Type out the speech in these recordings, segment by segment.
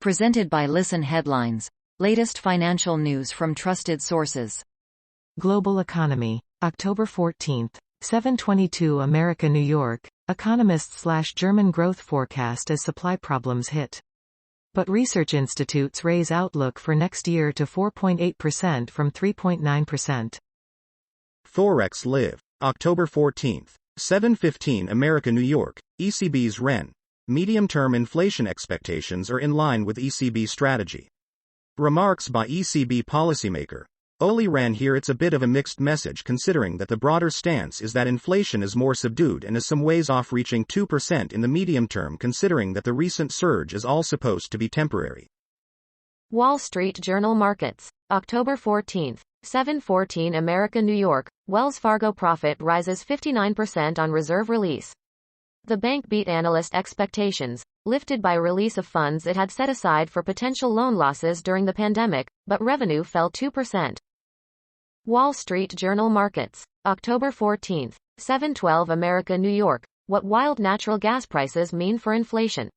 Presented by Listen Headlines. Latest financial news from trusted sources. Global Economy. October 14, 7:22 America New York, Economists/German growth forecast as supply problems hit. But research institutes raise outlook for next year to 4.8% from 3.9%. Forex Live. October 14, 7:15 America New York, ECB's Rehn. Medium-term inflation expectations are in line with ECB strategy. Remarks by ECB policymaker Olli Rehn. Here it's a bit of a mixed message considering that the broader stance is that inflation is more subdued and is some ways off reaching 2% in the medium term, considering that the recent surge is all supposed to be temporary. Wall Street Journal Markets. October 14, 7:14 America New York, Wells Fargo profit rises 59% on reserve release. The bank beat analyst expectations, lifted by release of funds it had set aside for potential loan losses during the pandemic, but revenue fell 2%. Wall Street Journal Markets. October 14, 7:12 America New York, what wild natural gas prices mean for inflation.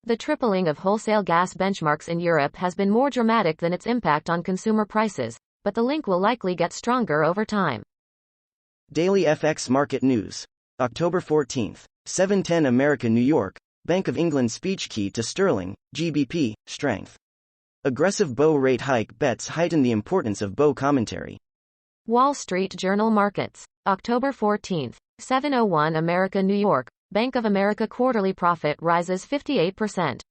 The tripling of wholesale gas benchmarks in Europe has been more dramatic than its impact on consumer prices, but the link will likely get stronger over time. Daily FX Market News. October 14, 7:10 America New York, Bank of England speech key to sterling, GBP, strength. Aggressive bow rate hike bets heighten the importance of bow commentary. Wall Street Journal Markets. October 14, 7:01 America New York, Bank of America quarterly profit rises 58%.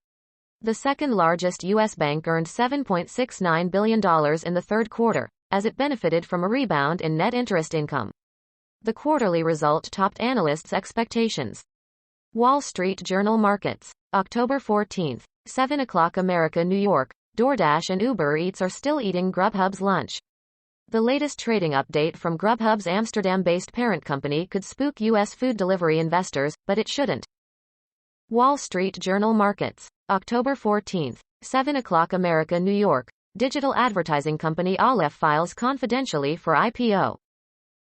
The second largest U.S. bank earned $7.69 billion in the third quarter, as it benefited from a rebound in net interest income. The quarterly result topped analysts' expectations. Wall Street Journal Markets. October 14, 7 o'clock America New York, DoorDash and Uber Eats are still eating Grubhub's lunch. The latest trading update from Grubhub's Amsterdam-based parent company could spook U.S. food delivery investors, but it shouldn't. Wall Street Journal Markets. October 14, 7 o'clock America New York, digital advertising company Aleph files confidentially for IPO.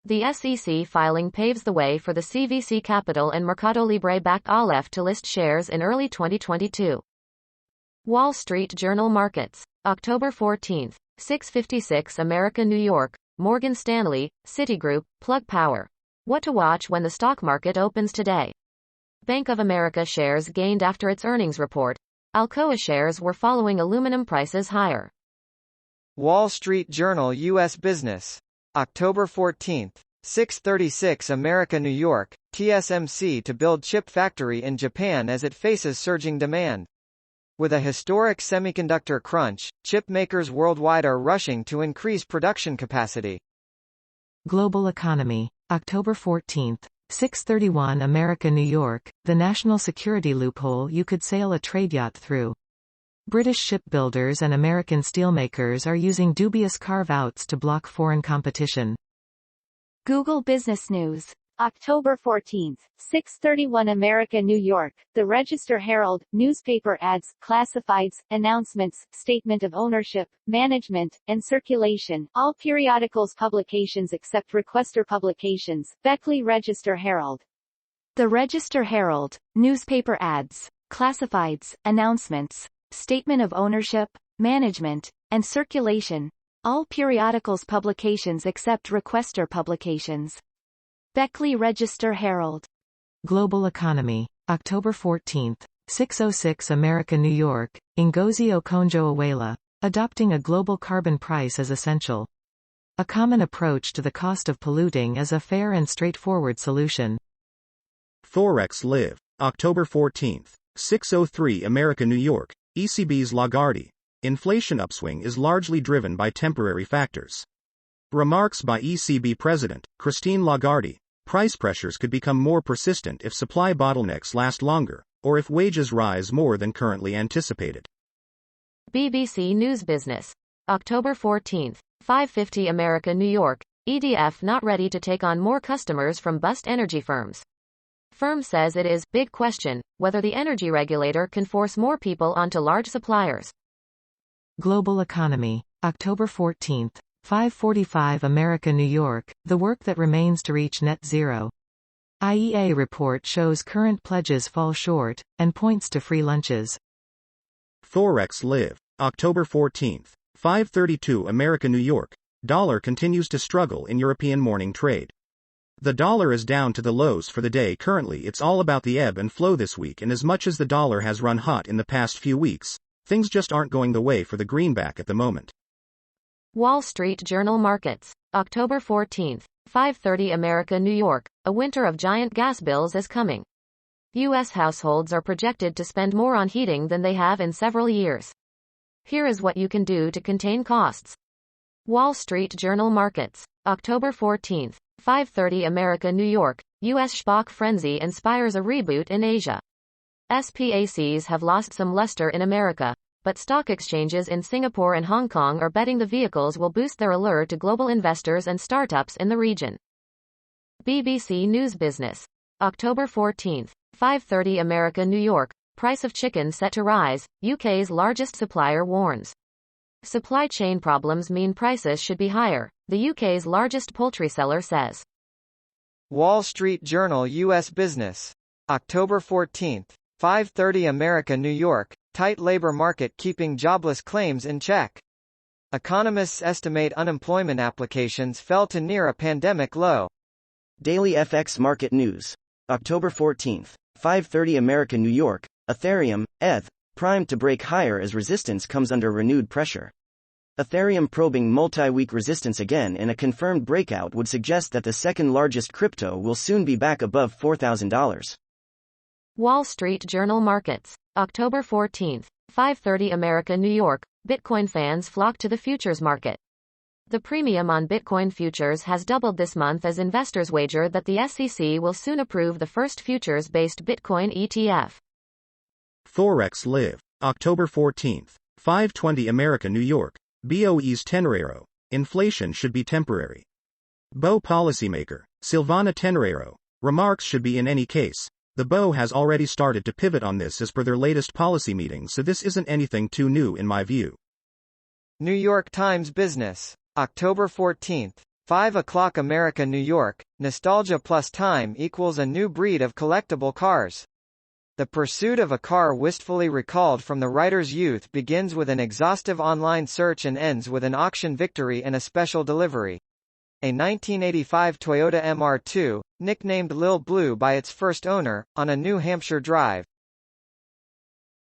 The SEC filing paves the way for the CVC Capital and Mercado Libre-backed Aleph to list shares in early 2022. Wall Street Journal Markets. October 14, 6:56 America New York, Morgan Stanley, Citigroup, Plug Power. What to watch when the stock market opens today. Bank of America shares gained after its earnings report. Alcoa shares were following aluminum prices higher. Wall Street Journal U.S. Business. October 14, 6:36 America New York, TSMC to build chip factory in Japan as it faces surging demand. With a historic semiconductor crunch, chip makers worldwide are rushing to increase production capacity. Global Economy. October 14, 6:31 America New York, the national security loophole you could sail a trade yacht through. British shipbuilders and American steelmakers are using dubious carve-outs to block foreign competition. Google Business News. October 14, 6:31 America New York, the Register Herald, newspaper ads, classifieds, announcements, statement of ownership, management, and circulation, all periodicals publications except requester publications, Beckley Register Herald. The Register Herald, newspaper ads, classifieds, announcements, statement of ownership, management, and circulation, all periodicals publications except requester publications. Beckley Register Herald. Global Economy. October 14, 6:06 America New York, Ngozi Okonjo-Iweala, adopting a global carbon price is essential. A common approach to the cost of polluting is a fair and straightforward solution. Forex Live. October 14, 6:03 America New York, ECB's Lagarde. Inflation upswing is largely driven by temporary factors. Remarks by ECB President Christine Lagarde. Price pressures could become more persistent if supply bottlenecks last longer, or if wages rise more than currently anticipated. BBC News Business. October 14, 5:50 America New York, EDF not ready to take on more customers from bust energy firms. Firm says it is big question whether the energy regulator can force more people onto large suppliers. Global Economy. October 14, 5:45 America New York, the work that remains to reach net zero. IEA report shows current pledges fall short, and points to free lunches. Forex Live. October 14th. 5:32 America New York. Dollar continues to struggle in European morning trade. The dollar is down to the lows for the day currently. It's all about the ebb and flow this week, and as much as the dollar has run hot in the past few weeks, things just aren't going the way for the greenback at the moment. Wall Street Journal Markets. October 14th. 5:30 America New York. A winter of giant gas bills is coming. U.S. households are projected to spend more on heating than they have in several years. Here is what you can do to contain costs. Wall Street Journal Markets. October 14th. 5:30 America New York. U.S. SPAC frenzy inspires a reboot in Asia. SPACs have lost some luster in America, but stock exchanges in Singapore and Hong Kong are betting the vehicles will boost their allure to global investors and startups in the region. BBC News Business. October 14th. 5:30 America New York. Price of chicken set to rise, UK's largest supplier warns. Supply chain problems mean prices should be higher, the UK's largest poultry seller says. Wall Street Journal U.S. Business. October 14th. 5:30 America New York. Tight labor market keeping jobless claims in check. Economists estimate unemployment applications fell to near a pandemic low. Daily FX Market News. October 14th. 5:30 America New York. Ethereum, ETH, primed to break higher as resistance comes under renewed pressure. Ethereum probing multi-week resistance again in a confirmed breakout would suggest that the second largest crypto will soon be back above $4,000. Wall Street Journal Markets. October 14th. 5:30 America New York. Bitcoin fans flock to the futures market. The premium on Bitcoin futures has doubled this month as investors wager that the SEC will soon approve the first futures-based Bitcoin ETF. Forex Live. October 14th. 5:20 America New York. BOE's Tenreiro. Inflation should be temporary. BOE policymaker, Silvana Tenreiro, remarks should be in any case. The BOE has already started to pivot on this as per their latest policy meeting, so this isn't anything too new in my view. New York Times Business. October 14th. 5 o'clock America New York. Nostalgia plus time equals a new breed of collectible cars. The pursuit of a car wistfully recalled from the writer's youth begins with an exhaustive online search and ends with an auction victory and a special delivery. A 1985 Toyota MR2, nicknamed Lil Blue by its first owner, on a New Hampshire drive,